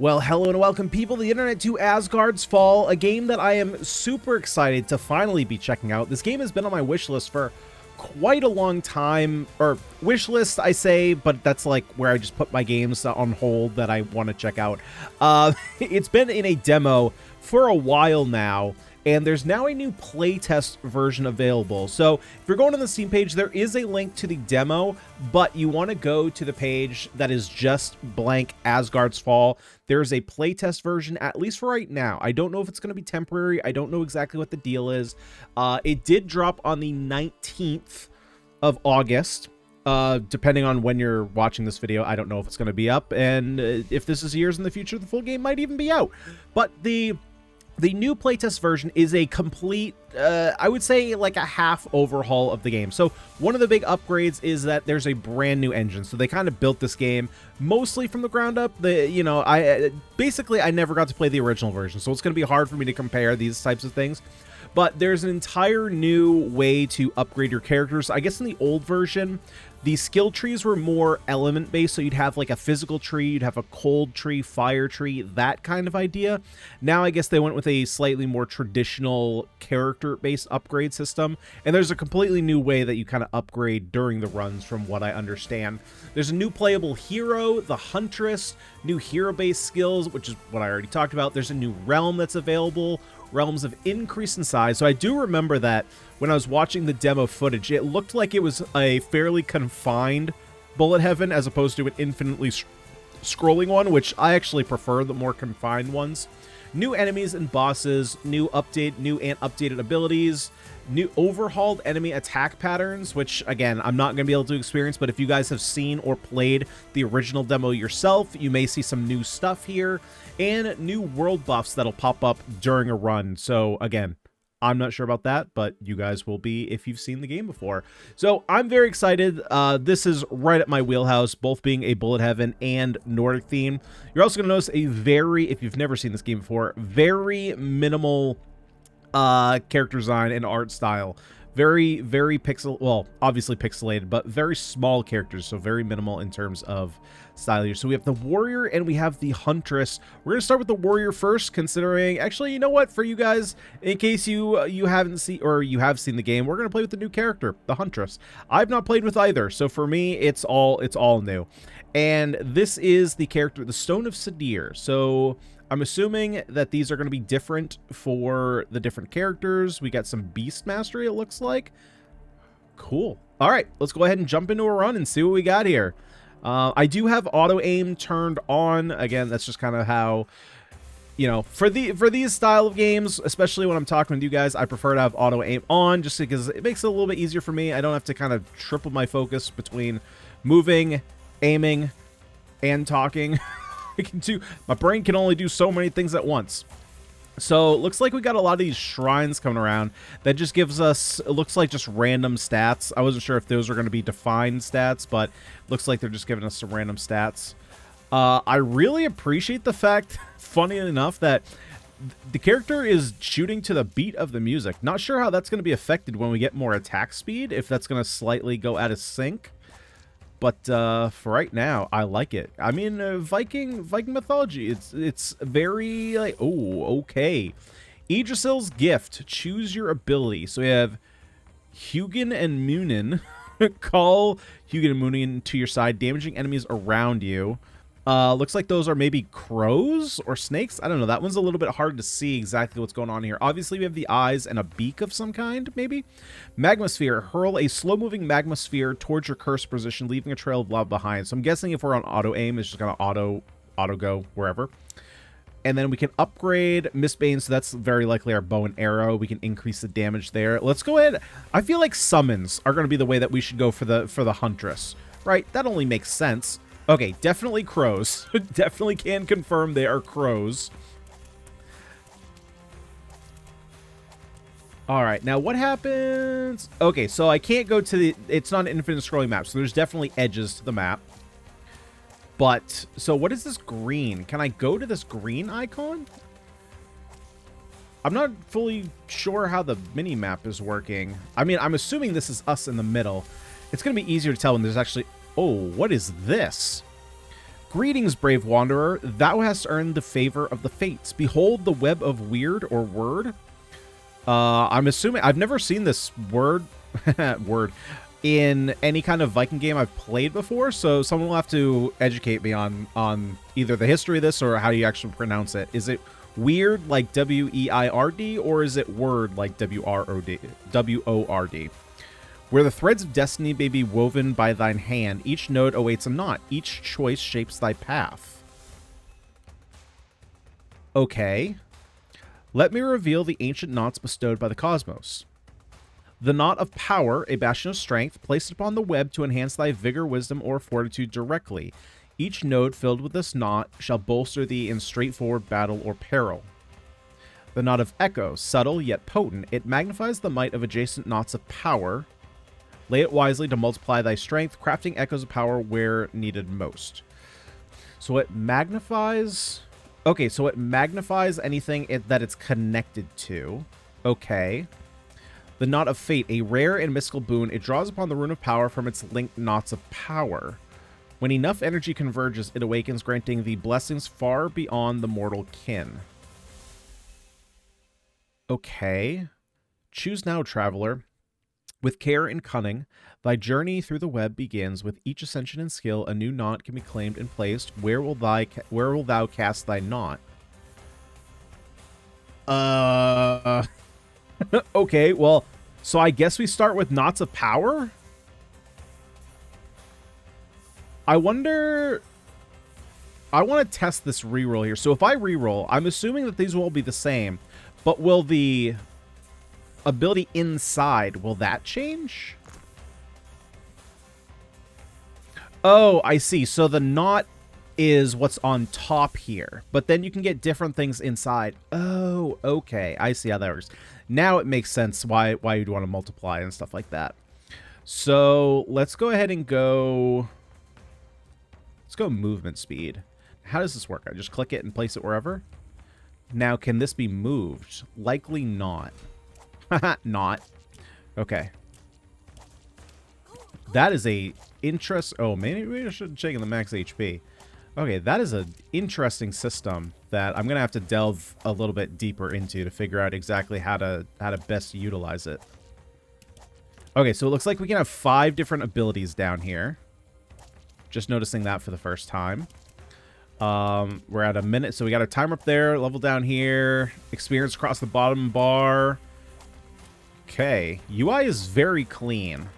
Well, hello and welcome, people, the internet, to Asgard's Fall, a game that I am super excited to finally be checking out. This game has been on my wish list for quite a long time, or wish list, I say, but that's like where I just put my games on hold that I want to check out. It's been in a demo for a while now, and there's now a new playtest version available. So if you're going to the Steam page, there is a link to the demo, but you want to go to the page that is just blank Asgard's Fall. There's a playtest version, at least for right now. I don't know if it's going to be temporary. I don't know exactly what the deal is. It did drop on the 19th of August. Depending on when you're watching this video, I don't know if it's going to be up. And if this is years in the future, the full game might even be out. But the new playtest version is a complete, I would say like a half overhaul of the game. So one of the big upgrades is that there's a brand new engine. So they kind of built this game mostly from the ground up. I never got to play the original version, so it's going to be hard for me to compare these types of things. But there's an entire new way to upgrade your characters. I guess in the old version, the skill trees were more element-based, so you'd have like a physical tree, you'd have a cold tree, fire tree, that kind of idea. Now I guess they went with a slightly more traditional character-based upgrade system, and there's a completely new way that you kind of upgrade during the runs from what I understand. There's a new playable hero, the Huntress, new hero-based skills, which is what I already talked about. There's a new realm that's available, realms of increase in size. So I do remember that when I was watching the demo footage, it looked like it was a fairly confined bullet heaven as opposed to an infinitely scrolling one, which I actually prefer the more confined ones. New enemies and bosses, new and updated abilities, new overhauled enemy attack patterns, which again, I'm not going to be able to experience, but if you guys have seen or played the original demo yourself, you may see some new stuff here, and new world buffs that'll pop up during a run. So again, I'm not sure about that, but you guys will be if you've seen the game before. So I'm very excited. This is right at my wheelhouse, both being a bullet heaven and Nordic theme. You're also going to notice a if you've never seen this game before, very minimal character design and art style. Very obviously pixelated, but very small characters, so very minimal in terms of style here. So we have the warrior and we have the huntress. We're gonna start with the warrior first, considering, actually, you know what, for you guys, in case you haven't seen, or you have seen the game, we're gonna play with the new character, the huntress. I've not played with either, so for me, it's all new. And this is the character, the Stone of Sadir. So I'm assuming that these are going to be different for the different characters. We got some beast mastery, it looks like. Cool. All right, let's go ahead and jump into a run and see what we got here. I do have auto aim turned on. Again, that's just kind of how, you know, for these style of games, especially when I'm talking with you guys, I prefer to have auto aim on just because it makes it a little bit easier for me. I don't have to kind of triple my focus between moving, aiming, and talking. My brain can only do so many things at once. So it looks like we got a lot of these shrines coming around that just gives us, it looks like just random stats. I wasn't sure if those were going to be defined stats, but looks like they're just giving us some random stats. I really appreciate the fact, funny enough, that the character is shooting to the beat of the music. Not sure how that's going to be affected when we get more attack speed, if that's going to slightly go out of sync. But for right now, I like it. I mean, Viking mythology. It's very like, oh, okay. Yggdrasil's gift. Choose your ability. So we have Hugin and Munin. Call Hugin and Munin to your side, damaging enemies around you. Looks like those are maybe crows or snakes. I don't know. That one's a little bit hard to see exactly what's going on here. Obviously, we have the eyes and a beak of some kind, maybe. Magma sphere. Hurl a slow-moving magma sphere towards your cursed position, leaving a trail of lava behind. So I'm guessing if we're on auto aim, it's just going to auto go wherever. And then we can upgrade Mistbane, so that's very likely our bow and arrow. We can increase the damage there. Let's go ahead. I feel like summons are going to be the way that we should go for the huntress, right? That only makes sense. Okay, definitely crows. Definitely can confirm they are crows. All right, now what happens? Okay, so I can't go to the... It's not an infinite scrolling map, so there's definitely edges to the map. But, so what is this green? Can I go to this green icon? I'm not fully sure how the mini-map is working. I mean, I'm assuming this is us in the middle. It's going to be easier to tell when there's actually... Oh, what is this? Greetings, brave wanderer. Thou hast earned the favor of the fates. Behold the web of weird or word. I'm assuming I've never seen this word in any kind of Viking game I've played before, so someone will have to educate me on either the history of this or how you actually pronounce it. Is it weird like W-E-I-R-D, or is it word like W-R-O-D, W-O-R-D? Where the threads of destiny may be woven by thine hand, each node awaits a knot. Each choice shapes thy path. Okay. Let me reveal the ancient knots bestowed by the cosmos. The knot of power, a bastion of strength, placed upon the web to enhance thy vigor, wisdom, or fortitude directly. Each node filled with this knot shall bolster thee in straightforward battle or peril. The knot of echo, subtle yet potent, it magnifies the might of adjacent knots of power. Lay it wisely to multiply thy strength, crafting echoes of power where needed most. So it magnifies... Okay, so it magnifies anything that it's connected to. Okay. The Knot of Fate, a rare and mystical boon. It draws upon the rune of power from its linked knots of power. When enough energy converges, it awakens, granting thee blessings far beyond the mortal kin. Okay. Choose now, traveler. With care and cunning, thy journey through the web begins. With each ascension and skill, a new knot can be claimed and placed. Where will thou cast thy knot? Okay, well, so I guess we start with knots of power? I wonder... I want to test this reroll here. So if I reroll, I'm assuming that these will all be the same, but will the ability inside, will that change? Oh, I see. So the knot is what's on top here, but then you can get different things inside. Oh, okay. I see how that works. Now it makes sense why you'd want to multiply and stuff like that. So let's go ahead and go... Let's go movement speed. How does this work? I just click it and place it wherever? Now, can this be moved? Likely not. Not. Okay. That is a interest... Oh, maybe I should check in the max HP. Okay, that is an interesting system that I'm going to have to delve a little bit deeper into to figure out exactly how to best utilize it. Okay, so it looks like we can have 5 different abilities down here. Just noticing that for the first time. We're at a minute, so we got a timer up there, level down here, experience across the bottom bar. Okay, UI is very clean.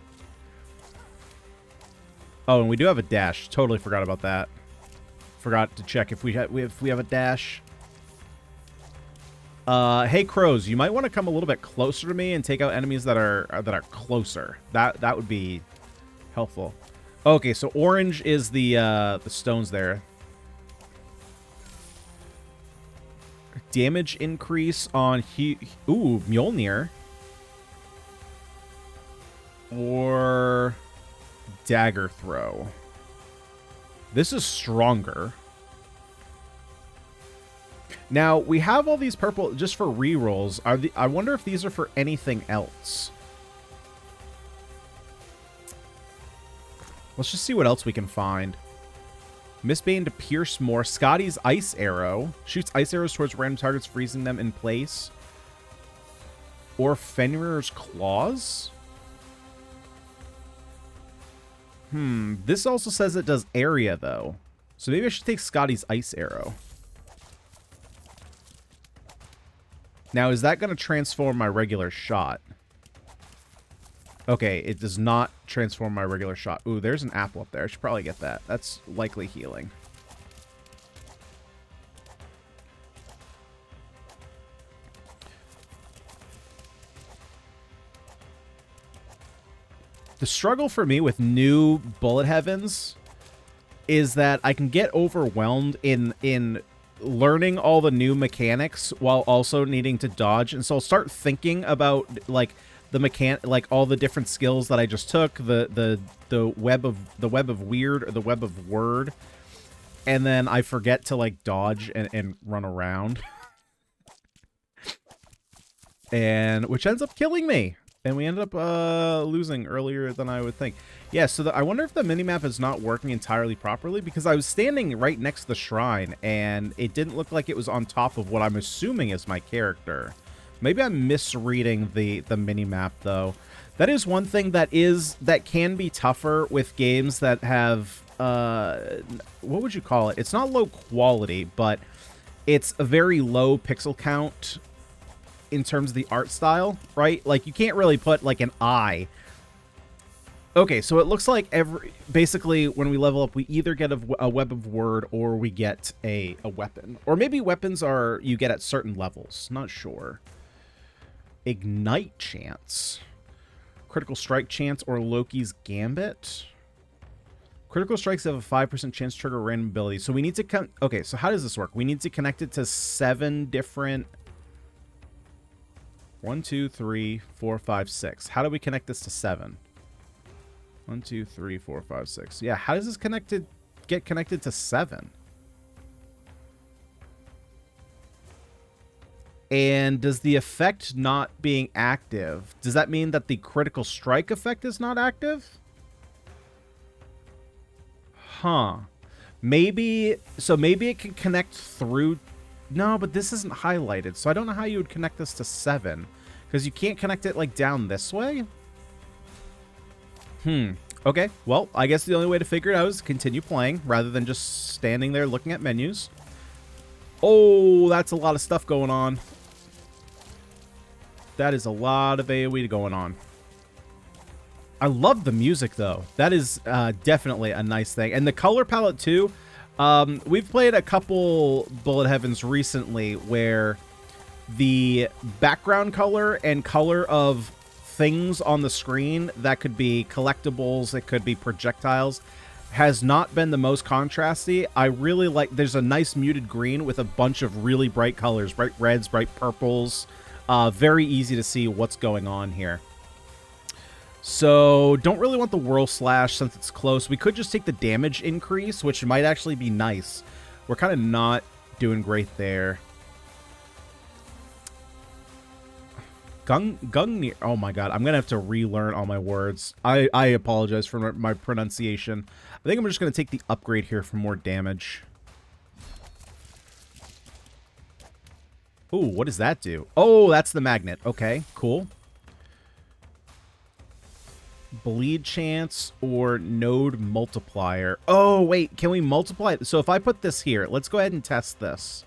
Oh, and we do have a dash. Totally forgot about that. Forgot to check if we have a dash. Hey crows, you might want to come a little bit closer to me and take out enemies that are closer. That would be helpful. Okay, so orange is the stones there. Damage increase on Mjolnir. Or dagger throw. This is stronger. Now, we have all these purple just for rerolls. I wonder if these are for anything else. Let's just see what else we can find. Mistbane to pierce more. Scotty's ice arrow. Shoots ice arrows towards random targets, freezing them in place. Or Fenrir's claws. This also says it does area, though. So maybe I should take Scotty's ice arrow. Now, is that going to transform my regular shot? Okay, it does not transform my regular shot. Ooh, there's an apple up there. I should probably get that. That's likely healing. The struggle for me with new bullet heavens is that I can get overwhelmed in learning all the new mechanics while also needing to dodge, and so I'll start thinking about like all the different skills that I just took, the web of weird or the web of word, and then I forget to like dodge and run around, and which ends up killing me. And we ended up losing earlier than I would think. Yeah, so I wonder if the minimap is not working entirely properly, because I was standing right next to the shrine, and it didn't look like it was on top of what I'm assuming is my character. Maybe I'm misreading the minimap, though. That is one thing that can be tougher with games that have, what would you call it? It's not low quality, but it's a very low pixel count in terms of the art style, right? Like, you can't really put, like, an eye. Okay, so it looks like basically, when we level up, we either get a web of word or we get a weapon. Or maybe weapons you get at certain levels. Not sure. Ignite chance. Critical strike chance or Loki's Gambit. Critical strikes have a 5% chance to trigger a random ability. So we need to okay, so how does this work? We need to connect it to 7 different... 1, 2, 3, 4, 5, 6. How do we connect this to 7? 1, 2, 3, 4, 5, 6. Yeah, how does this get connected to 7? And does the effect not being active, does that mean that the critical strike effect is not active? Huh. Maybe it can connect through... No, but this isn't highlighted, so I don't know how you would connect this to 7. Because you can't connect it, like, down this way? Okay, well, I guess the only way to figure it out is to continue playing, rather than just standing there looking at menus. Oh, that's a lot of stuff going on. That is a lot of AoE going on. I love the music, though. That is definitely a nice thing. And the color palette, too. We've played a couple Bullet Heavens recently where the background color and color of things on the screen, that could be collectibles, it could be projectiles, has not been the most contrasty. I really like... There's a nice muted green with a bunch of really bright colors. Bright reds, bright purples. Very easy to see what's going on here. So, don't really want the Whirl Slash since it's close. We could just take the damage increase, which might actually be nice. We're kind of not doing great there. Oh my god, I'm going to have to relearn all my words. I apologize for my pronunciation. I think I'm just going to take the upgrade here for more damage. Ooh, what does that do? Oh, that's the magnet. Okay, cool. Bleed chance or node multiplier. Oh, wait, can we multiply? So if I put this here, let's go ahead and test this.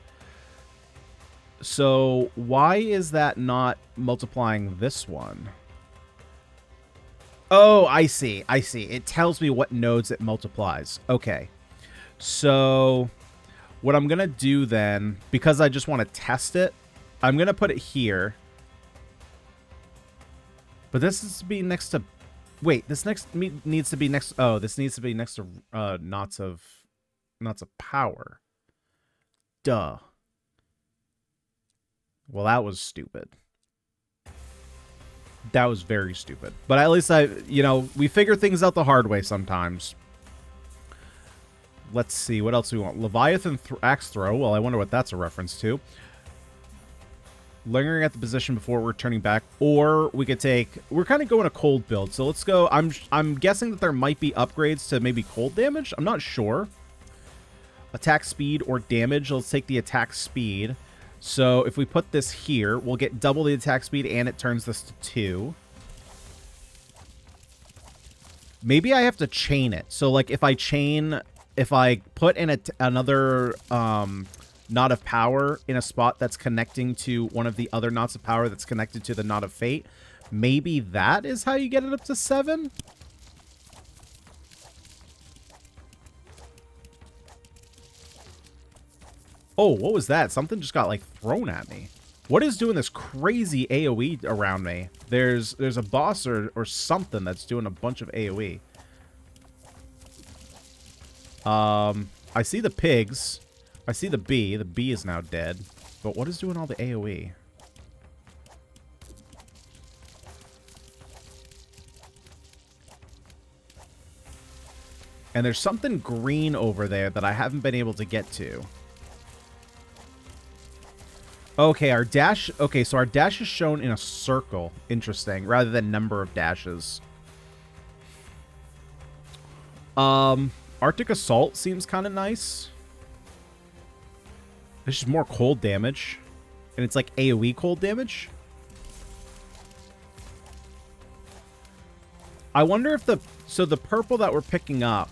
So why is that not multiplying this one? Oh, I see. I see. It tells me what nodes it multiplies. Okay. So what I'm going to do then, because I just want to test it, I'm going to put it here. But this is to be next to... Wait, this needs to be next... Oh, this needs to be next to knots of power. Duh. Well, that was stupid. That was very stupid. But at least we figure things out the hard way sometimes. Let's see, what else do we want? Leviathan Axe Throw. Well, I wonder what that's a reference to. Lingering at the position before returning back. Or we could take... We're kind of going a cold build. So let's go... I'm guessing that there might be upgrades to maybe cold damage. I'm not sure. Attack speed or damage. Let's take the attack speed. So if we put this here, we'll get double the attack speed and it turns this to 2. Maybe I have to chain it. So like if I put in another knot of power in a spot that's connecting to one of the other knots of power that's connected to the knot of fate, maybe that is how you get it up to 7? Oh, what was that? Something just got, like, thrown at me. What is doing this crazy AoE around me? There's a boss or something that's doing a bunch of AoE. I see the pigs. I see the bee. The bee is now dead. But what is doing all the AoE? And there's something green over there that I haven't been able to get to. Okay, our dash... Okay, so our dash is shown in a circle. Interesting. Rather than number of dashes. Arctic Assault seems kind of nice. There's just more cold damage. And it's like AoE cold damage. I wonder if the... So the purple that we're picking up...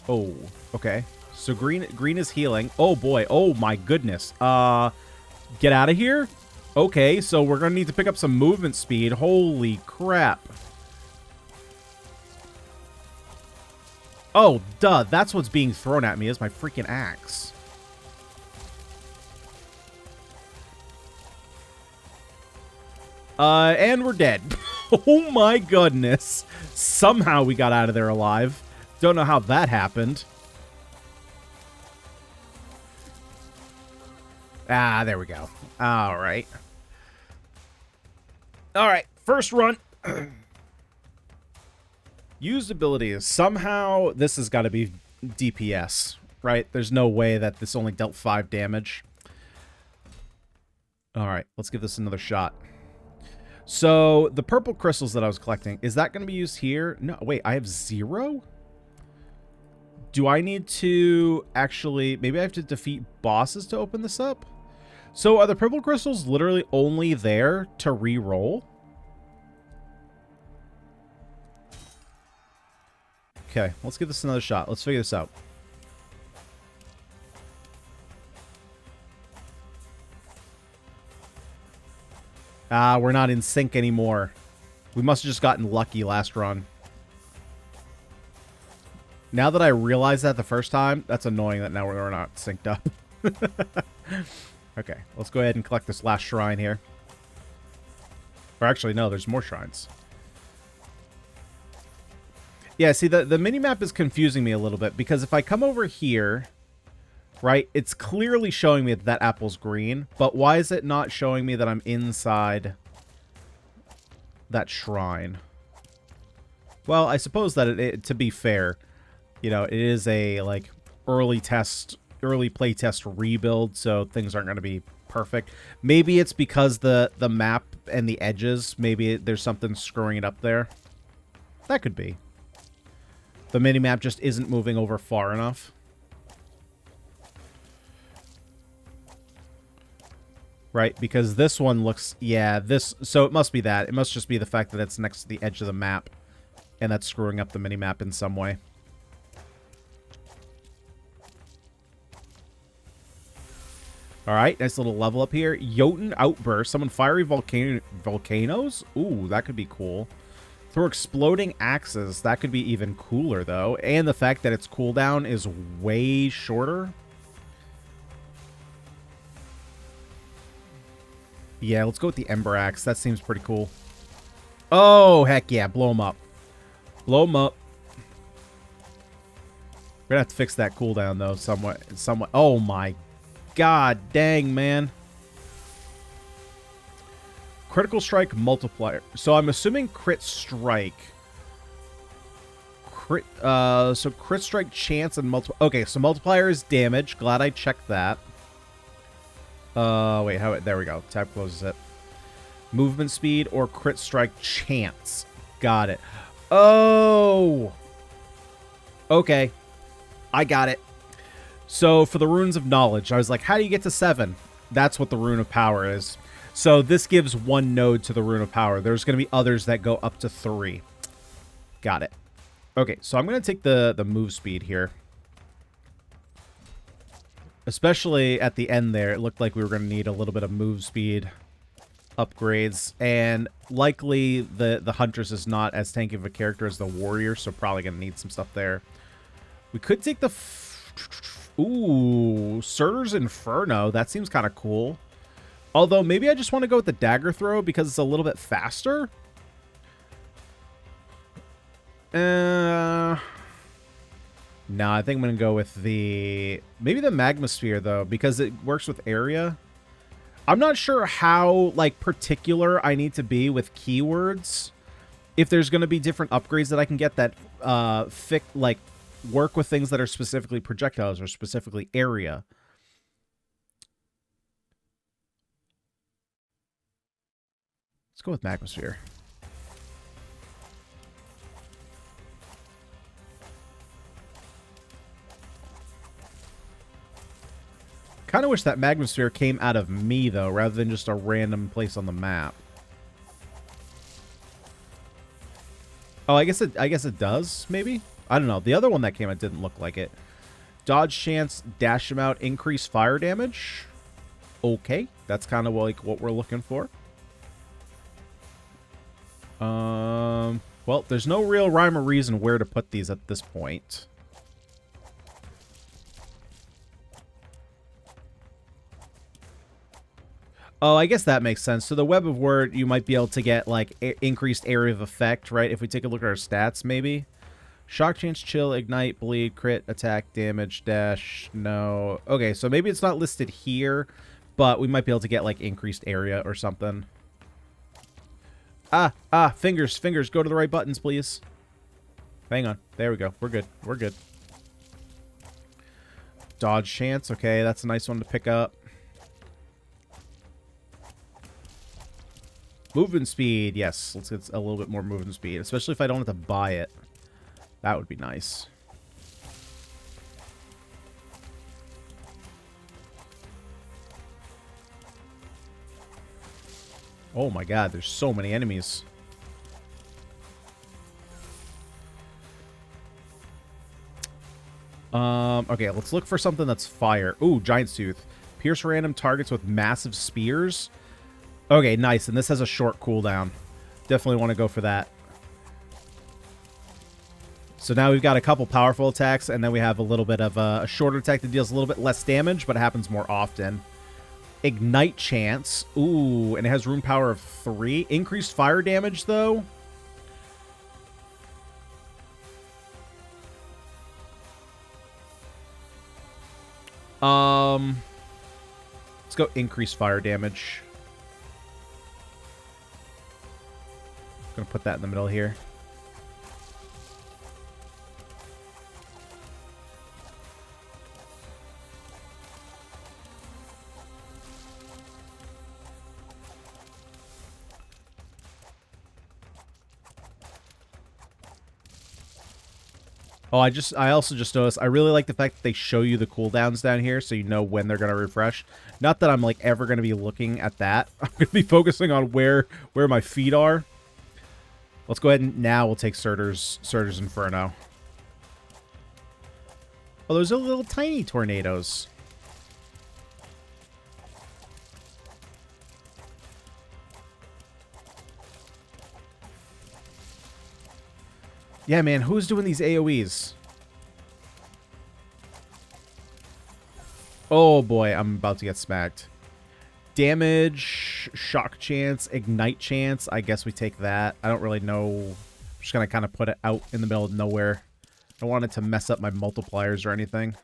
Oh, okay. So green is healing. Oh, boy. Oh, my goodness. Get out of here? Okay, so we're going to need to pick up some movement speed. Holy crap. Oh, duh. That's what's being thrown at me is my freaking axe. And we're dead. Oh my goodness. Somehow we got out of there alive. Don't know how that happened. Ah, there we go. All right. All right, first run. Used abilities. Somehow this has got to be DPS, right? There's no way that this only dealt 5 damage. All right, let's give this another shot. So the purple crystals that I was collecting, is that going to be used here? No, wait, I have 0? Do I need to actually... Maybe I have to defeat bosses to open this up? So are the purple crystals literally only there to re-roll? Okay, let's give this another shot. Let's figure this out. Ah, we're not in sync anymore. We must have just gotten lucky last run. Now that I realized that the first time, that's annoying that now we're not synced up. Okay, let's go ahead and collect this last shrine here. Or actually, no, there's more shrines. Yeah, see, the minimap is confusing me a little bit, because if I come over here, right, it's clearly showing me that that apple's green, but why is it not showing me that I'm inside that shrine? Well, I suppose that, to be fair, you know, it is a, like, early play test rebuild, so things aren't going to be perfect. Maybe it's because the map and the edges, maybe there's something screwing it up there. That could be. The minimap just isn't moving over far enough. Right, because this one looks... Yeah, this... So it must be that. It must just be the fact that it's next to the edge of the map. And that's screwing up the minimap in some way. Alright, nice little level up here. Jotun Outburst. Summon fiery volcanoes? Ooh, that could be cool. Throw exploding axes. That could be even cooler, though. And the fact that its cooldown is way shorter. Yeah, let's go with the Ember Axe. That seems pretty cool. Oh, heck yeah. Blow them up. Blow them up. We're going to have to fix that cooldown, though, somewhat. Oh, my god dang, man. Critical strike multiplier. So I'm assuming crit strike. So crit strike chance and multiplier. Okay, so multiplier is damage. Glad I checked that. Wait, how? There we go. Tab closes it. Movement speed or crit strike chance. Got it. Oh. Okay. I got it. So for the runes of knowledge, I was like, how do you get to 7? That's what the rune of power is. So this gives 1 node to the rune of power. There's going to be others that go up to 3. Got it. Okay, so I'm going to take the move speed here. Especially at the end there, it looked like we were going to need a little bit of move speed upgrades. And likely the Huntress is not as tanky of a character as the Warrior, so probably going to need some stuff there. We could take the... Ooh, Surtur's Inferno. That seems kind of cool. Although, maybe I just want to go with the dagger throw because it's a little bit faster. No, I think I'm going to go with the... Maybe the Magma Sphere, though, because it works with area. I'm not sure how, like, particular I need to be with keywords. If there's going to be different upgrades that I can get that, work with things that are specifically projectiles or specifically area. Let's go with Magmasphere. Kind of wish that Magmasphere came out of me, though, rather than just a random place on the map. Oh, I guess it does, maybe? I don't know. The other one that came out didn't look like it. Dodge chance, dash him out, increase fire damage. Okay, that's kind of like what we're looking for. Well, there's no real rhyme or reason where to put these at this point. Oh, I guess that makes sense. So the Web of Word, you might be able to get, like, increased area of effect, right? If we take a look at our stats, maybe. Shock chance, chill, ignite, bleed, crit, attack, damage, dash, no. Okay, so maybe it's not listed here, but we might be able to get, like, increased area or something. Fingers, go to the right buttons, please. Hang on. There we go. We're good. We're good. Dodge chance. Okay, that's a nice one to pick up. Movement speed. Yes, let's get a little bit more movement speed, especially if I don't have to buy it. That would be nice. Oh my god, there's so many enemies. Okay, let's look for something that's fire. Ooh, Giant's Tooth. Pierce random targets with massive spears. Okay, nice. And this has a short cooldown. Definitely want to go for that. So now we've got a couple powerful attacks, and then we have a little bit of a shorter attack that deals a little bit less damage, but it happens more often. Ignite chance. Ooh, and it has rune power of 3. Increased fire damage, though. Let's go increase fire damage. Gonna put that in the middle here. Oh, I also just noticed, I really like the fact that they show you the cooldowns down here so you know when they're going to refresh. Not that I'm, like, ever going to be looking at that. I'm going to be focusing on where my feet are. Let's go ahead and now we'll take Surtur's Inferno. Oh, those are little tiny tornadoes. Yeah, man, who's doing these AoEs? Oh boy, I'm about to get smacked. Damage, shock chance, ignite chance. I guess we take that. I don't really know. I'm just going to kind of put it out in the middle of nowhere. I don't want it to mess up my multipliers or anything.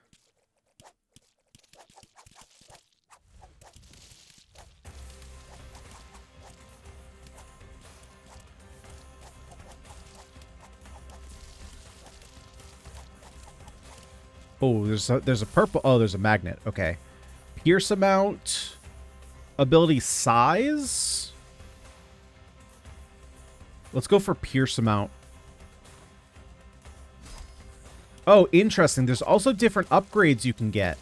Oh, there's a purple. Oh, there's a magnet. Okay. Pierce amount. Ability size. Let's go for pierce amount. Oh, interesting. There's also different upgrades you can get.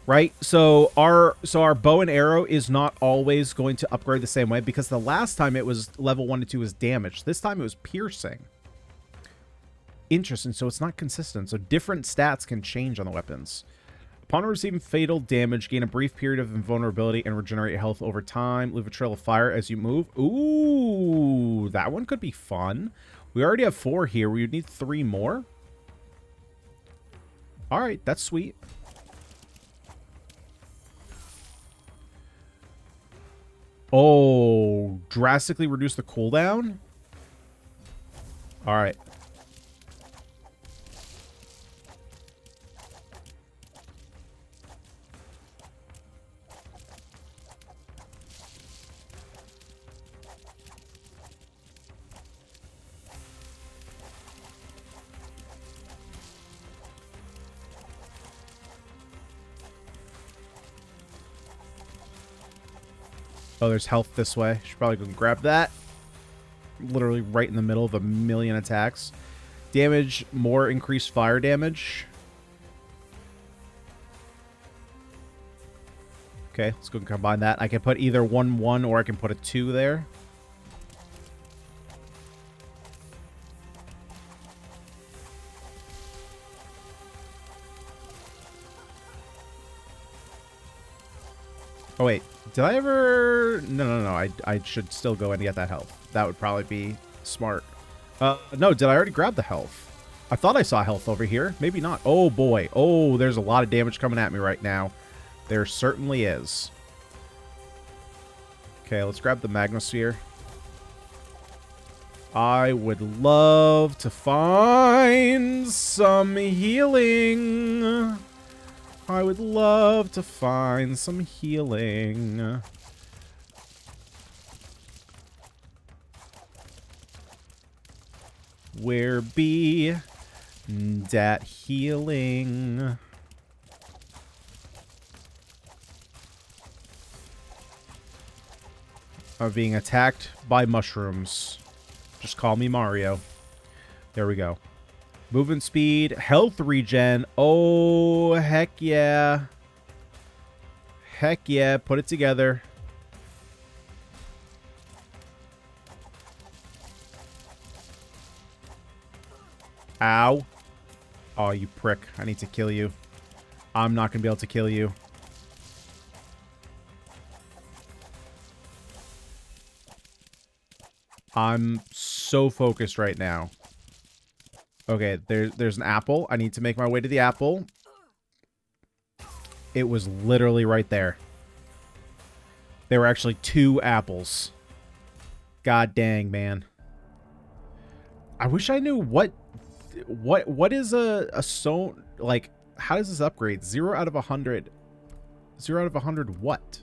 Right? So our bow and arrow is not always going to upgrade the same way because the last time it was level 1 to 2 was damage. This time it was piercing. Interesting. So it's not consistent. So different stats can change on the weapons. Upon receiving fatal damage, gain a brief period of invulnerability and regenerate health over time. Leave a trail of fire as you move. Ooh, that one could be fun. We already have 4 here. We would need 3 more. All right, that's sweet. Oh, drastically reduce the cooldown? All right. Oh, there's health this way. Should probably go and grab that. Literally right in the middle of a million attacks. Damage, more increased fire damage. Okay, let's go and combine that. I can put either 1/1 or I can put a 2 there. Oh, wait. Did I ever... No. I should still go and get that health. That would probably be smart. No, did I already grab the health? I thought I saw health over here. Maybe not. Oh, boy. Oh, there's a lot of damage coming at me right now. There certainly is. Okay, let's grab the Magnosphere. I would love to find some healing. I would love to find some healing. Where be that healing? I'm being attacked by mushrooms. Just call me Mario. There we go. Movement speed, health regen. Oh, heck yeah. Heck yeah, put it together. Ow. Oh, you prick. I need to kill you. I'm not going to be able to kill you. I'm so focused right now. Okay, there's an apple. I need to make my way to the apple. It was literally right there. There were actually 2 apples. God dang, man. I wish I knew what is a stone, like, how does this upgrade? 0 out of 100. 0 out of 100 what?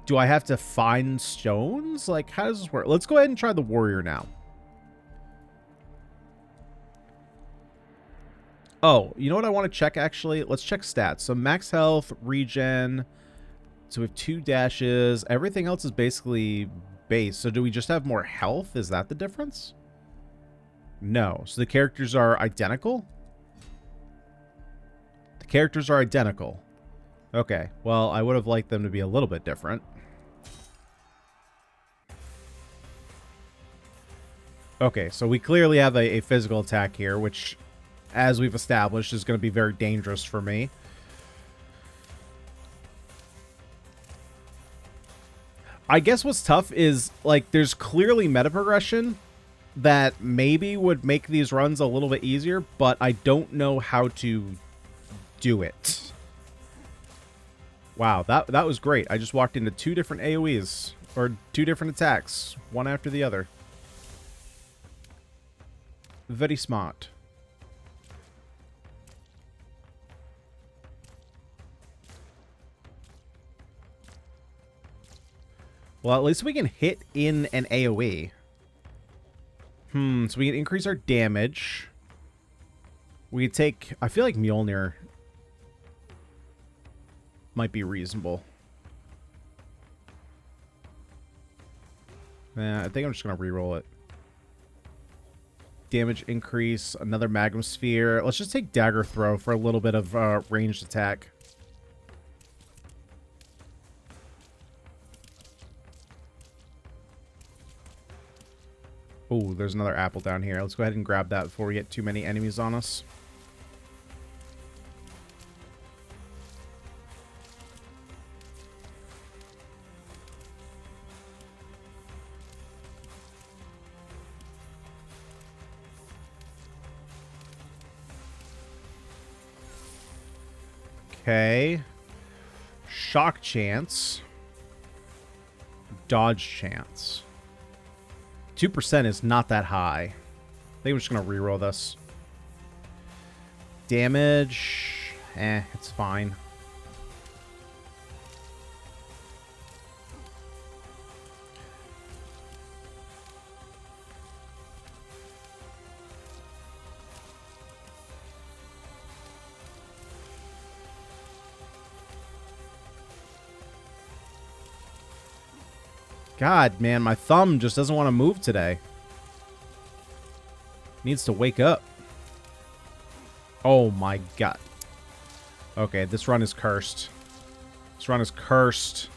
Do I have to find stones? Like, how does this work? Let's go ahead and try the warrior now. Oh, you know what I want to check, actually? Let's check stats. So max health, regen. So we have 2 dashes. Everything else is basically base. So do we just have more health? Is that the difference? No. So the characters are identical? The characters are identical. Okay. Well, I would have liked them to be a little bit different. Okay, so we clearly have a physical attack here, which, as we've established, is going to be very dangerous for me. I guess what's tough is, like, there's clearly meta progression that maybe would make these runs a little bit easier, but I don't know how to do it. Wow, that was great. I just walked into 2 different AoEs, or 2 different attacks, one after the other. Very smart. Well, at least we can hit in an AoE. So we can increase our damage. We can take... I feel like Mjolnir might be reasonable. I think I'm just going to reroll it. Damage increase, another Magnum Sphere. Let's just take Dagger Throw for a little bit of ranged attack. Oh, there's another apple down here. Let's go ahead and grab that before we get too many enemies on us. Okay. Shock chance. Dodge chance. 2% is not that high. I think I'm just going to reroll this. Damage. It's fine. God, man, my thumb just doesn't want to move today. Needs to wake up. Oh my god. Okay, this run is cursed. This run is cursed.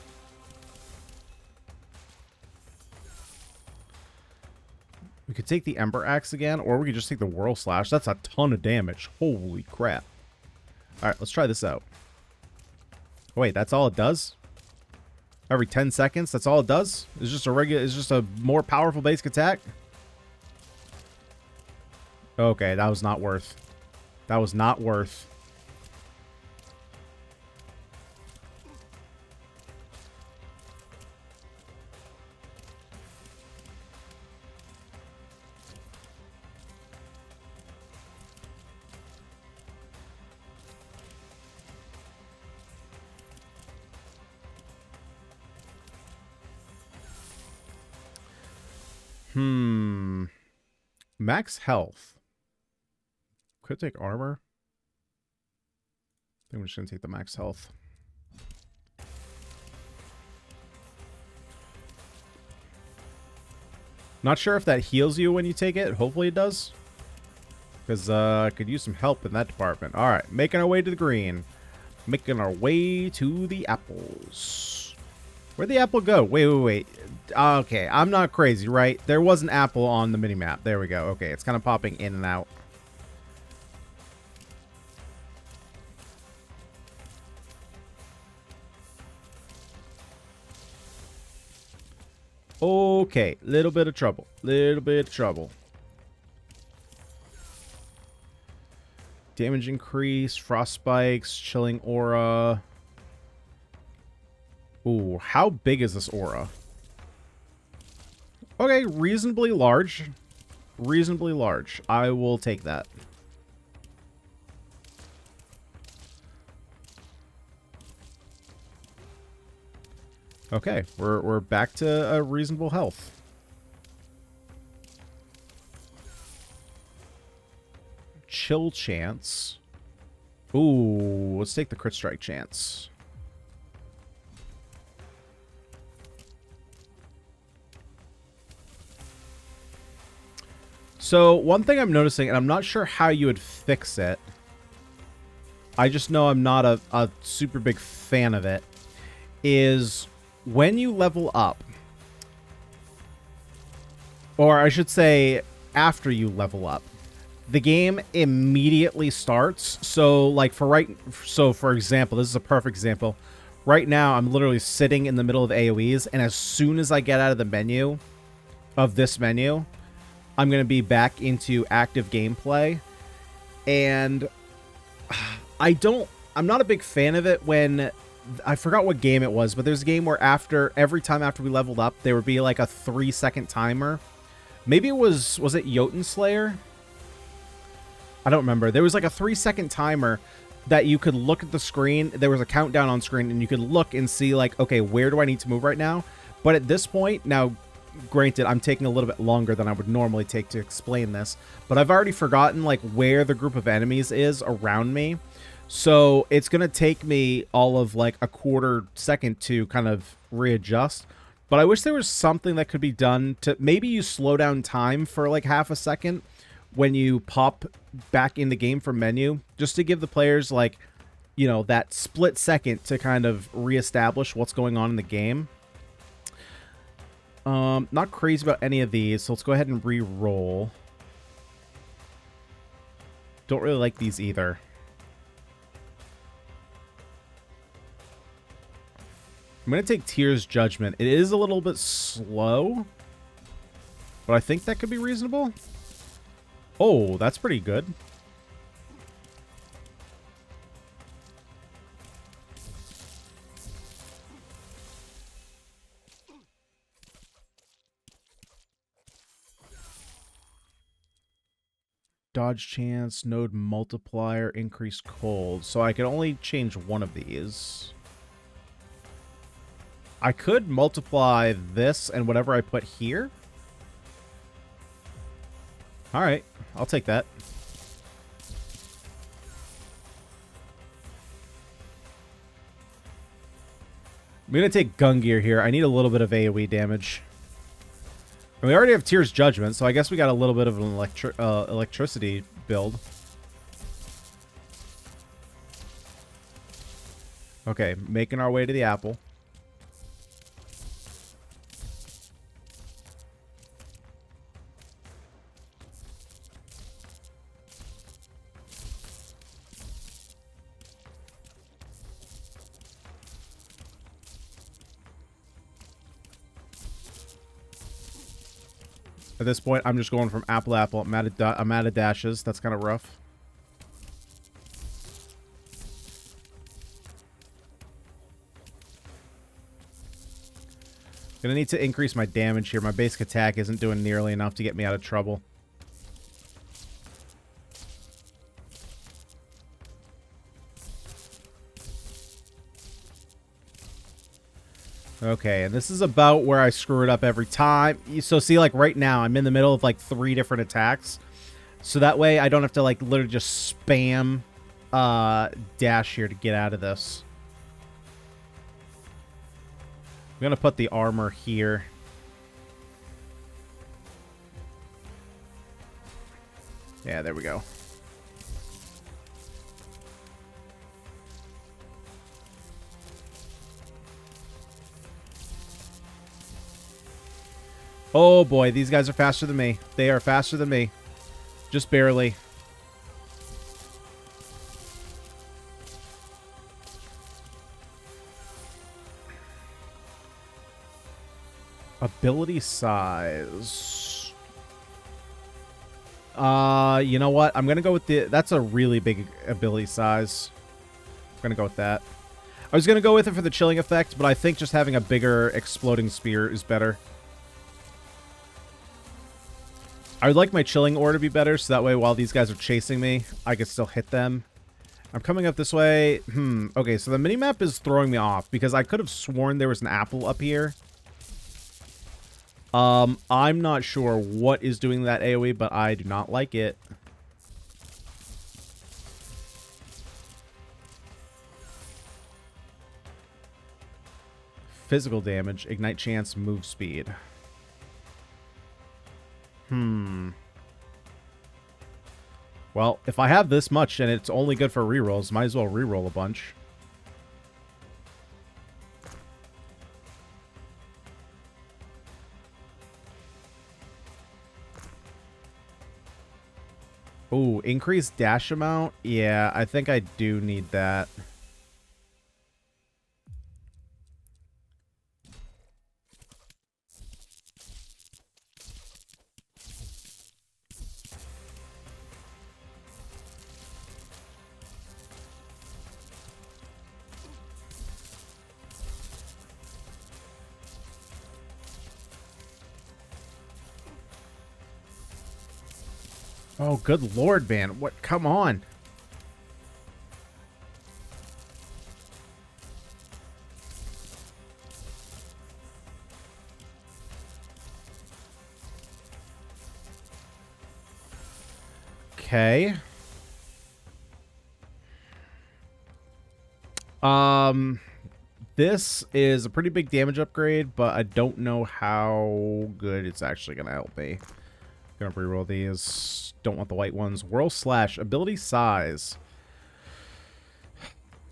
We could take the Ember Axe again, or we could just take the Whirl Slash. That's a ton of damage. Holy crap. Alright, let's try this out. Wait, that's all it does? Every 10 seconds, that's all it does? It's just a regular, it's just a more powerful basic attack? Okay, that was not worth. That was not worth. Max health. Could take armor. I think we're just going to take the max health. Not sure if that heals you when you take it. Hopefully it does. Because I could use some help in that department. Alright, making our way to the green. Making our way to the apples. Where'd the apple go? Wait. Okay, I'm not crazy, right? There was an apple on the minimap. There we go. Okay, it's kind of popping in and out. Okay, little bit of trouble. Little bit of trouble. Damage increase, frost spikes, chilling aura. Ooh, how big is this aura? Okay, reasonably large. Reasonably large. I will take that. Okay, we're back to a reasonable health. Chill chance. Ooh, let's take the crit strike chance. So, one thing I'm noticing, and I'm not sure how you would fix it. I just know I'm not a super big fan of it. Is when you level up, or I should say after you level up, the game immediately starts. So like for example, this is a perfect example. Right now I'm literally sitting in the middle of AoEs, and as soon as I get out of the menu of this menu, I'm going to be back into active gameplay. And I'm not a big fan of it when I forgot what game it was, but there's a game where every time after we leveled up, there would be like a 3-second timer. Maybe it was it Jotun Slayer? I don't remember. There was like a 3-second timer that you could look at the screen. There was a countdown on screen, and you could look and see like, okay, where do I need to move right now? But at this point, now, granted, I'm taking a little bit longer than I would normally take to explain this, but I've already forgotten like where the group of enemies is around me. So it's going to take me all of like a quarter second to kind of readjust. But I wish there was something that could be done to maybe you slow down time for like half a second when you pop back in the game from menu, just to give the players like, you know, that split second to kind of reestablish what's going on in the game. Not crazy about any of these, so let's go ahead and re-roll. Don't really like these either. I'm going to take Tyr's Judgment. It is a little bit slow, but I think that could be reasonable. Oh, that's pretty good. Dodge chance, node multiplier, increase cold. So I can only change one of these. I could multiply this and whatever I put here. Alright, I'll take that. I'm going to take gun gear here. I need a little bit of AoE damage. And we already have Tyr's Judgment, so I guess we got a little bit of an electricity build. Okay, making our way to the apple. At this point, I'm just going from apple to apple. I'm out of dashes. That's kind of rough. Gonna need to increase my damage here. My basic attack isn't doing nearly enough to get me out of trouble. Okay, and this is about where I screw it up every time. So see, like right now, I'm in the middle of like 3 different attacks. So that way I don't have to like literally just spam dash here to get out of this. I'm going to put the armor here. Yeah, there we go. Oh boy, these guys are faster than me. They are faster than me. Just barely. Ability size. You know what? I'm going to go with that's a really big ability size. I'm going to go with that. I was going to go with it for the chilling effect, but I think just having a bigger exploding spear is better. I would like my chilling ore to be better, so that way while these guys are chasing me, I can still hit them. I'm coming up this way. Okay, so the minimap is throwing me off, because I could have sworn there was an apple up here. I'm not sure what is doing that AoE, but I do not like it. Physical damage, ignite chance, move speed. Well, if I have this much and it's only good for rerolls, might as well reroll a bunch. Ooh, increased dash amount? Yeah, I think I do need that. Oh, good lord, man. What? Come on. Okay. This is a pretty big damage upgrade, but I don't know how good it's actually going to help me. Gonna reroll these. Don't want the white ones. Whirl Slash. Ability size.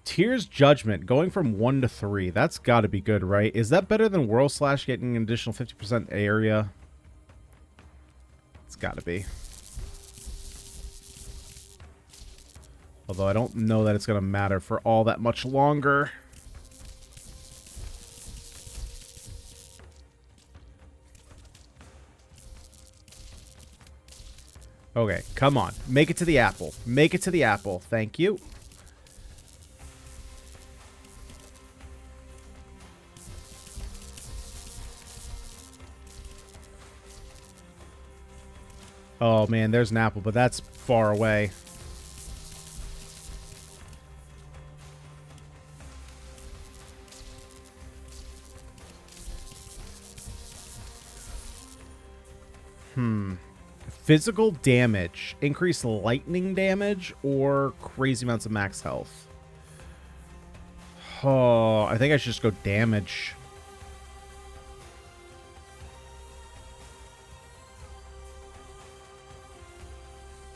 Tyr's Judgment. Going from 1 to 3. That's got to be good, right? Is that better than Whirl Slash getting an additional 50% area? It's got to be. Although I don't know that it's going to matter for all that much longer. Okay, come on. Make it to the apple. Make it to the apple. Thank you. Oh, man, there's an apple, but that's far away. Physical damage. Increase lightning damage or crazy amounts of max health. Oh, I think I should just go damage.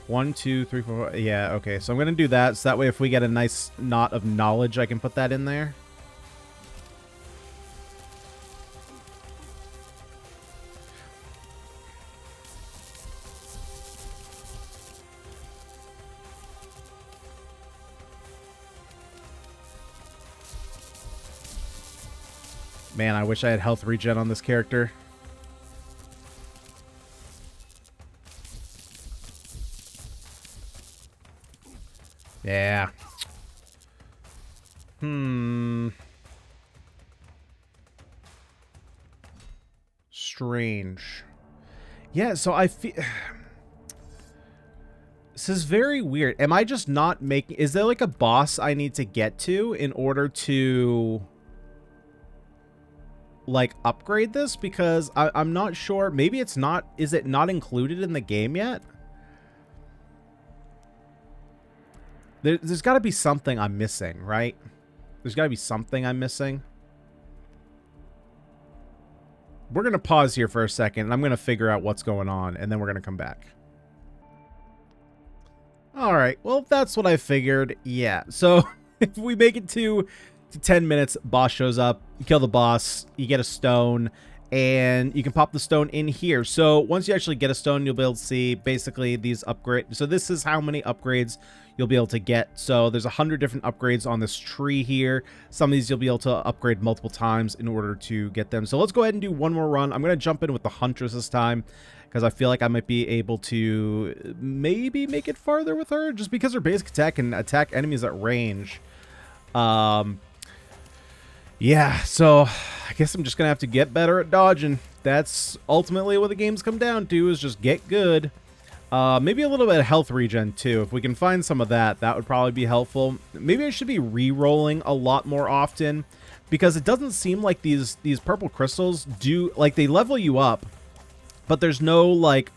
One, two, three, four. Yeah, okay. So I'm going to do that. So that way if we get a nice knot of knowledge, I can put that in there. Man, I wish I had health regen on this character. Yeah. Strange. Yeah, so I feel... This is very weird. Am I just not making... Is there like a boss I need to get to in order to... like upgrade this? Because I'm not sure. Maybe it's not. Is it not included in the game yet? There's got to be something I'm missing, right? There's got to be something I'm missing. We're going to pause here for a second, and I'm going to figure out what's going on, and then we're going to come back. All right. Well, that's what I figured. Yeah. So if we make it to 10 minutes, boss shows up, you kill the boss, you get a stone, and you can pop the stone in here. So once you actually get a stone, you'll be able to see basically these upgrades. So this is how many upgrades you'll be able to get. So there's 100 different upgrades on this tree here. Some of these you'll be able to upgrade multiple times in order to get them. So let's go ahead and do one more run. I'm going to jump in with the Huntress this time, because I feel like I might be able to maybe make it farther with her, just because her basic attack can attack enemies at range. Yeah, so I guess I'm just going to have to get better at dodging. That's ultimately what the game's come down to, is just get good. Maybe a little bit of health regen, too. If we can find some of that, that would probably be helpful. Maybe I should be re-rolling a lot more often, because it doesn't seem like these purple crystals do... Like, they level you up, but there's no, like,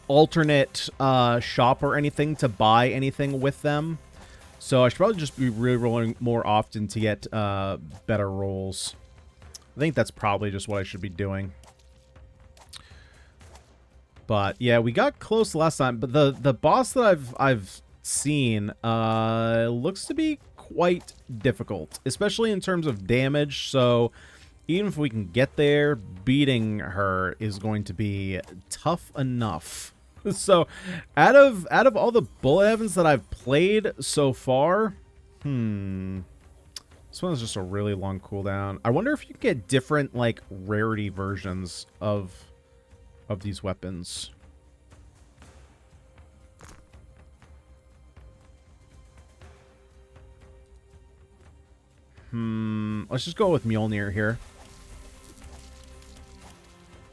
alternate shop or anything to buy anything with them. So I should probably just be re-rolling more often to get better rolls. I think that's probably just what I should be doing. But yeah, we got close last time. But the boss that I've seen looks to be quite difficult, especially in terms of damage. So even if we can get there, beating her is going to be tough enough. So, out of all the bullet heavens that I've played so far, this one's just a really long cooldown. I wonder if you get different, like, rarity versions of these weapons. Let's just go with Mjolnir here.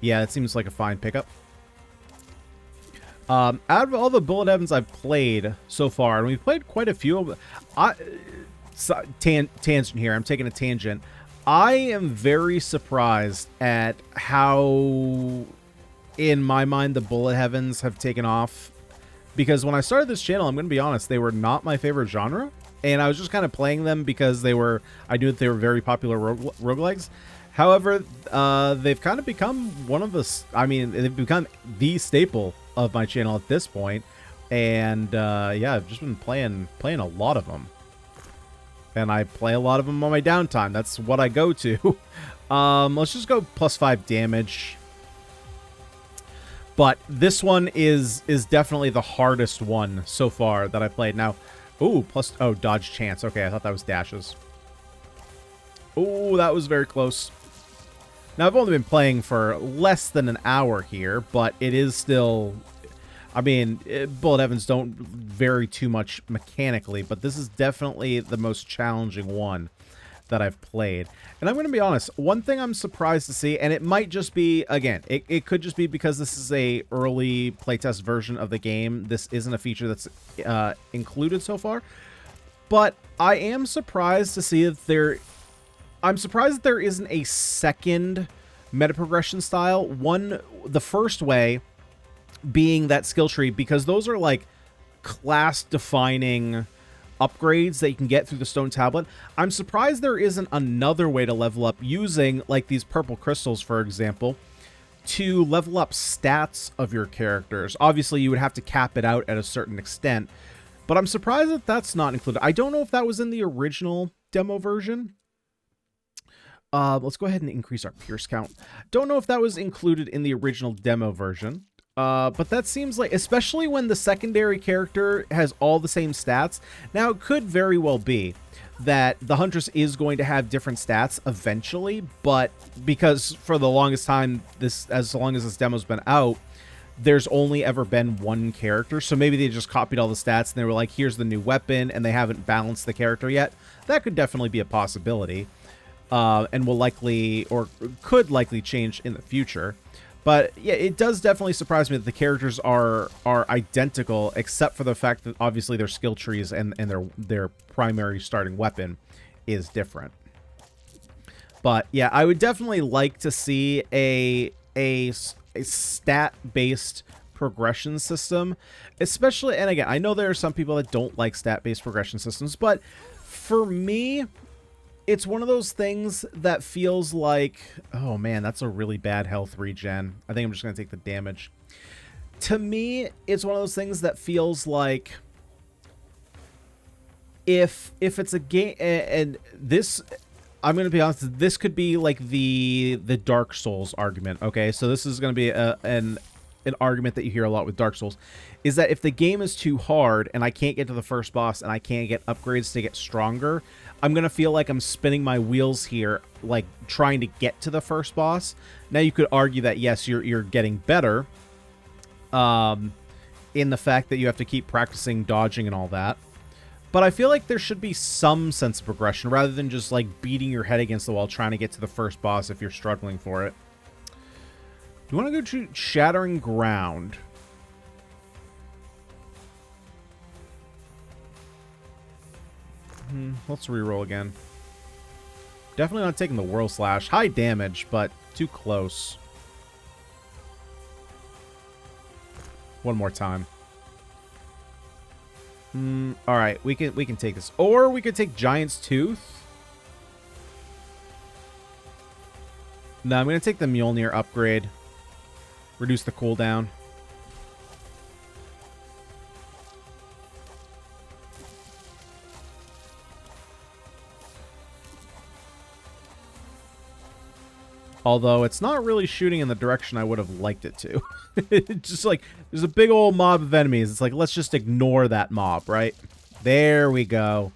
Yeah, it seems like a fine pickup. Out of all the bullet heavens I've played so far, and we've played quite a few of them, tangent here, I'm taking a tangent. I am very surprised at how, in my mind, the bullet heavens have taken off. Because when I started this channel, I'm going to be honest, they were not my favorite genre. And I was just kind of playing them because they were, I knew that they were very popular roguelikes. However, they've kind of become one of the, I mean, they've become the staple of my channel at this point. And yeah, I've just been playing a lot of them. And I play a lot of them on my downtime. That's what I go to. Let's just go +5 damage. But this one is definitely the hardest one so far that I played. Now, oh, dodge chance. Okay, I thought that was dashes. Oh, that was very close. Now, I've only been playing for less than an hour here, but it is still... I mean, bullet heavens don't vary too much mechanically, but this is definitely the most challenging one that I've played. And I'm going to be honest, one thing I'm surprised to see, and it might just be, again, it could just be because this is a early playtest version of the game. This isn't a feature that's included so far, but I am surprised to see that I'm surprised that there isn't a second meta progression style. The first way being that skill tree, because those are like class defining upgrades that you can get through the stone tablet. I'm surprised there isn't another way to level up using, like, these purple crystals, for example, to level up stats of your characters. Obviously, you would have to cap it out at a certain extent, but I'm surprised that that's not included. I don't know if that was in the original demo version. Let's go ahead and increase our Pierce count. Don't know if that was included in the original demo version. But that seems like, especially when the secondary character has all the same stats. Now, it could very well be that the Huntress is going to have different stats eventually, but because for the longest time, as long as this demo's been out, there's only ever been one character. So maybe they just copied all the stats and they were like, here's the new weapon, and they haven't balanced the character yet. That could definitely be a possibility. And will likely, or could likely, change in the future. But yeah, it does definitely surprise me that the characters are identical, except for the fact that obviously their skill trees and their primary starting weapon is different. But yeah, I would definitely like to see a stat-based progression system, especially, and again, I know there are some people that don't like stat-based progression systems, but for me, it's one of those things that feels like, oh man, that's a really bad health regen. I think I'm just going to take the damage. To me, it's one of those things that feels like if it's a game, and this, I'm going to be honest, this could be like the Dark Souls argument, okay? So this is going to be an argument that you hear a lot with Dark Souls, is that if the game is too hard and I can't get to the first boss and I can't get upgrades to get stronger, I'm going to feel like I'm spinning my wheels here, like trying to get to the first boss. Now you could argue that, yes, you're getting better in the fact that you have to keep practicing dodging and all that. But I feel like there should be some sense of progression rather than just like beating your head against the wall trying to get to the first boss if you're struggling for it. Do you want to go to Shattering Ground? Let's reroll again. Definitely not taking the Whirl Slash. High damage, but too close. One more time. Alright, we can take this. Or we could take Giant's Tooth. No, I'm going to take the Mjolnir upgrade. Reduce the cooldown. Although it's not really shooting in the direction I would have liked it to. It's just like, there's a big old mob of enemies. It's like, let's just ignore that mob, right? There we go.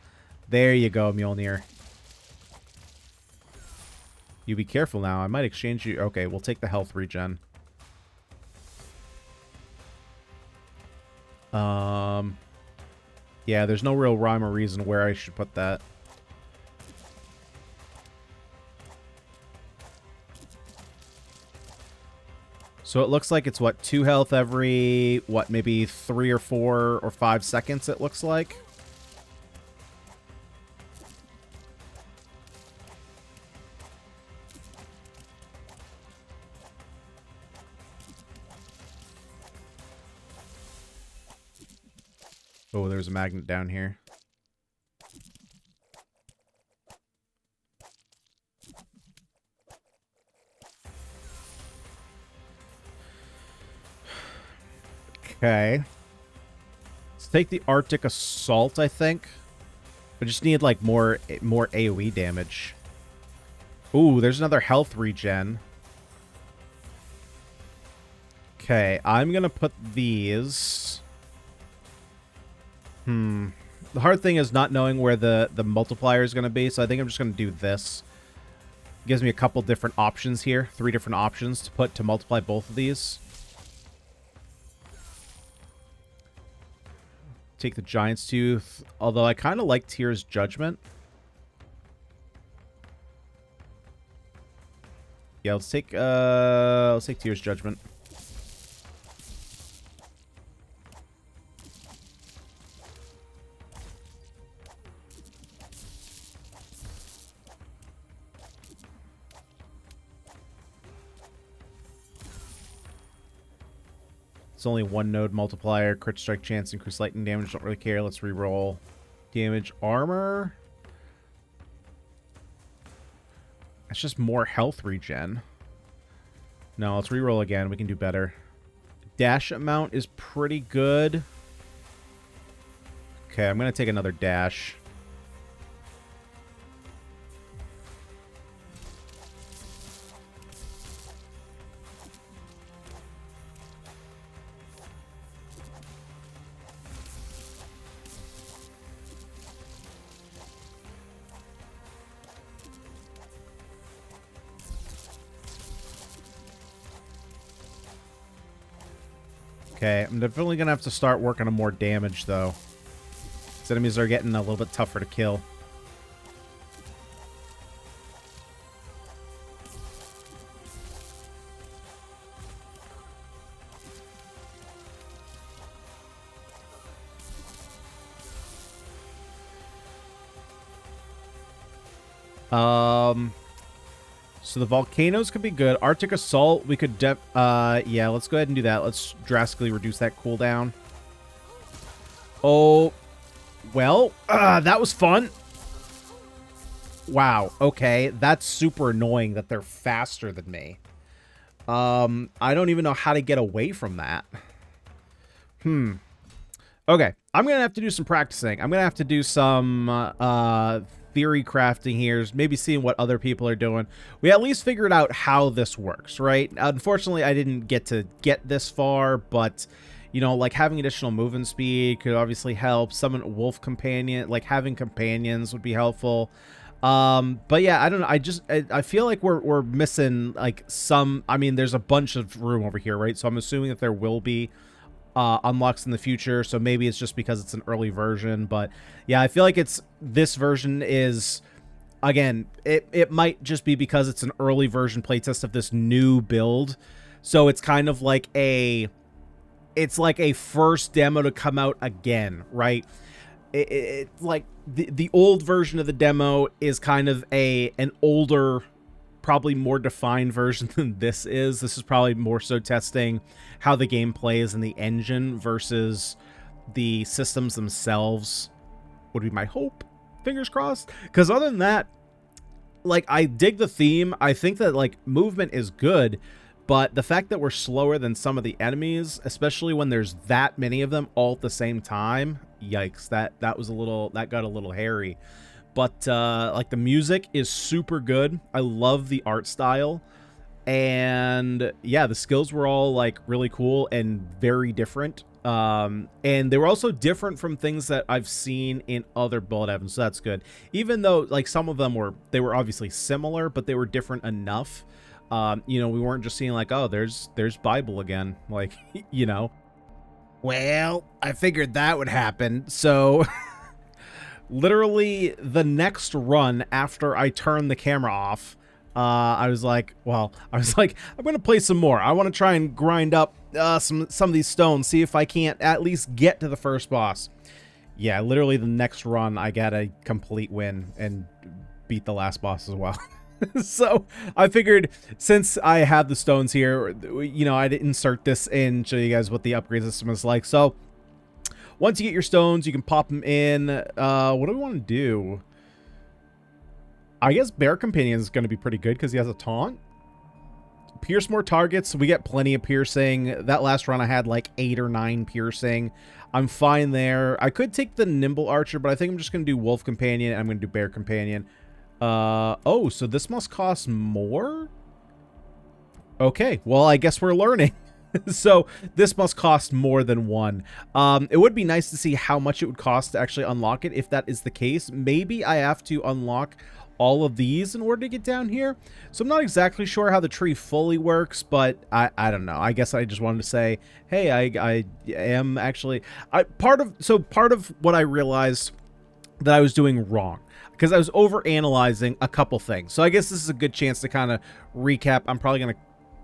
There you go, Mjolnir. You be careful now. I might exchange you. Okay, we'll take the health regen. Yeah, there's no real rhyme or reason where I should put that. So it looks like it's, what, 2 health every, what, maybe 3 or 4 or 5 seconds, it looks like. Oh, there's a magnet down here. Okay. Let's take the Arctic Assault, I think. I just need, like, more AoE damage. Ooh, there's another health regen. Okay, I'm gonna put these... The hard thing is not knowing where the multiplier is gonna be, so I think I'm just gonna do this. Gives me a couple different options here. 3 different options to put to multiply both of these. Take the Giant's Tooth, although I kind of like Tyr's Judgment. Yeah, let's take Tyr's Judgment. It's only 1 node multiplier, crit strike chance, increased lightning damage. Don't really care. Let's reroll. Damage armor. It's just more health regen. No, let's reroll again. We can do better. Dash amount is pretty good. Okay, I'm going to take another dash. Okay, I'm definitely going to have to start working on more damage, though. These enemies are getting a little bit tougher to kill. So the volcanoes could be good. Arctic Assault, we could yeah, let's go ahead and do that. Let's drastically reduce that cooldown. Oh, well, that was fun. Wow, okay. That's super annoying that they're faster than me. I don't even know how to get away from that. Okay, I'm going to have to do some practicing. I'm going to have to do some theory crafting here, maybe seeing what other people are doing. We at least figured out how this works, right? Unfortunately, I didn't get to get this far, but, you know, like having additional movement speed could obviously help. Summon wolf companion, like having companions would be helpful. But yeah, I don't know. I feel like we're missing like some, I mean, there's a bunch of room over here, right? So I'm assuming that there will be unlocks in the future, so maybe it's just because it's an early version. But yeah, I feel like this version is, again, it might just be because it's an early version playtest of this new build, so it's kind of like it's like a first demo to come out again, right? It like the old version of the demo is kind of an older, probably more defined version than this is. This is probably more so testing how the game plays in the engine versus the systems themselves, would be my hope. Fingers crossed. Because other than that, like, I dig the theme. I think that, like, movement is good, but the fact that we're slower than some of the enemies, especially when there's that many of them all at the same time, yikes, that got a little hairy. But like, the music is super good. I love the art style. And yeah, the skills were all like really cool and very different. And they were also different from things that I've seen in other Bullet Heavens, so that's good. Even though like some of them were obviously similar, but they were different enough. You know, we weren't just seeing like, oh, there's Bible again, like, you know. Well, I figured that would happen. So literally the next run after I turned the camera off, I was like, I'm going to play some more. I want to try and grind up some of these stones, see if I can't at least get to the first boss. Yeah, literally the next run, I got a complete win and beat the last boss as well. So I figured, since I have the stones here, you know, I'd insert this in, show you guys what the upgrade system is like. So once you get your stones, you can pop them in. What do we want to do? I guess Bear Companion is going to be pretty good because he has a taunt. Pierce more targets. We get plenty of piercing. That last run I had like 8 or 9 piercing. I'm fine there. I could take the Nimble Archer, but I think I'm just going to do Wolf Companion, and I'm going to do Bear Companion. Oh, so this must cost more? Okay, well, I guess we're learning. So this must cost more than one. It would be nice to see how much it would cost to actually unlock it. If that is the case, maybe I have to unlock all of these in order to get down here. So I'm not exactly sure how the tree fully works, but I don't know. I guess I just wanted to say, hey, I am actually part of what I realized that I was doing wrong, because I was over analyzing a couple things. So I guess this is a good chance to kind of recap. I'm probably gonna,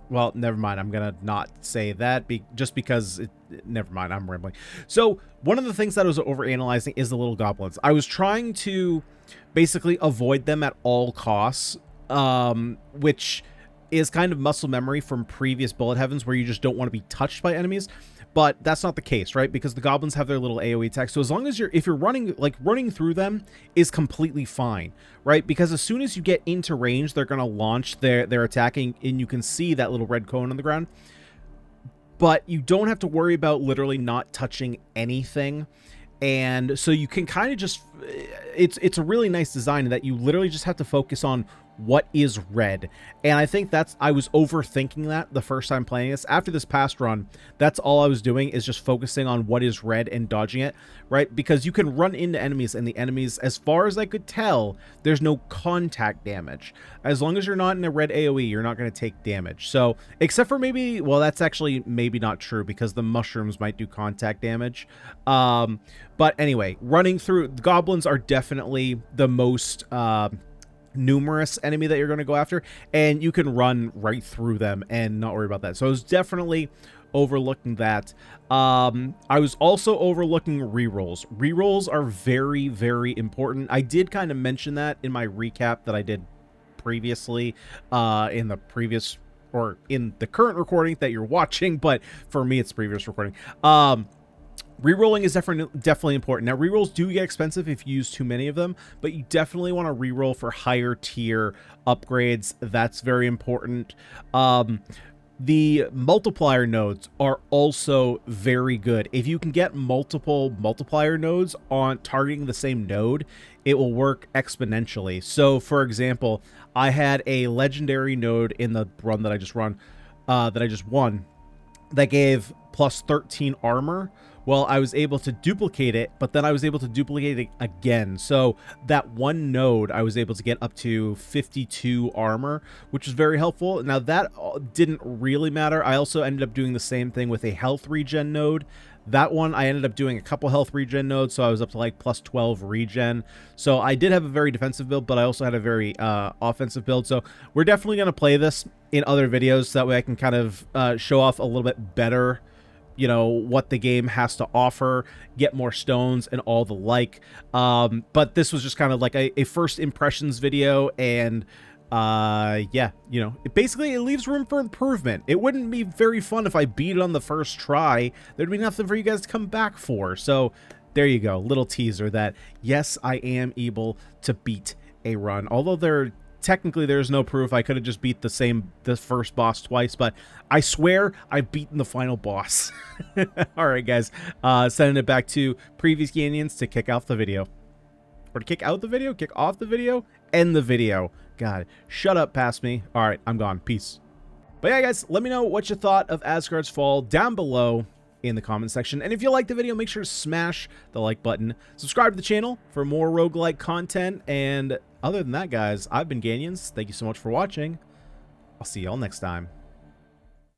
well, never mind. I'm going to not say that just because never mind. I'm rambling. So one of the things that I was overanalyzing is the little goblins. I was trying to basically avoid them at all costs, which is kind of muscle memory from previous Bullet Heavens where you just don't want to be touched by enemies. But that's not the case, right? Because the goblins have their little AoE attack. So as long as if you're running, like running through them is completely fine, right? Because as soon as you get into range, they're going to launch their attacking, and you can see that little red cone on the ground. But you don't have to worry about literally not touching anything. And so you can kind of just, it's a really nice design that you literally just have to focus on what is red. And I think I was overthinking that the first time playing this. After this past run, that's all I was doing, is just focusing on what is red and dodging it, right? Because you can run into enemies, and the enemies, as far as I could tell, there's no contact damage. As long as you're not in a red AoE, you're not going to take damage. So, except for maybe, well, that's actually maybe not true, because the mushrooms might do contact damage. But anyway, running through, the goblins are definitely the most numerous enemy that you're going to go after, and you can run right through them and not worry about that. So I was definitely overlooking that. I was also overlooking rerolls. Rerolls are very, very important. I did kind of mention that in my recap that I did previously, in the previous, or in the current recording that you're watching, but for me it's previous recording. Rerolling is definitely important. Now, rerolls do get expensive if you use too many of them, but you definitely want to reroll for higher tier upgrades. That's very important. The multiplier nodes are also very good. If you can get multiple multiplier nodes on targeting the same node, it will work exponentially. So, for example, I had a legendary node in the run that I just won, that gave plus 13 armor. Well, I was able to duplicate it, but then I was able to duplicate it again. So that one node, I was able to get up to 52 armor, which is very helpful. Now, that didn't really matter. I also ended up doing the same thing with a health regen node. That one, I ended up doing a couple health regen nodes, so I was up to like plus 12 regen. So I did have a very defensive build, but I also had a very offensive build. So we're definitely going to play this in other videos, so that way I can kind of show off a little bit better, you know, what the game has to offer, get more stones and all the like. But this was just kind of like a first impressions video, and yeah, you know, it leaves room for improvement. It wouldn't be very fun if I beat it on the first try. There'd be nothing for you guys to come back for. So there you go, little teaser that yes, I am able to beat a run, although technically there's no proof. I could have just beat the first boss twice, but I swear I've beaten the final boss. All right, guys, sending it back to previous Ganyonz to kick off the video. Or to kick out the video, kick off the video, end the video. God, shut up past me. All right, I'm gone. Peace. But yeah, guys, let me know what you thought of Asgard's Fall down below in the comment section. And if you liked the video, make sure to smash the like button. Subscribe to the channel for more roguelike content. And other than that, guys, I've been Ganyonz. Thank you so much for watching. I'll see y'all next time.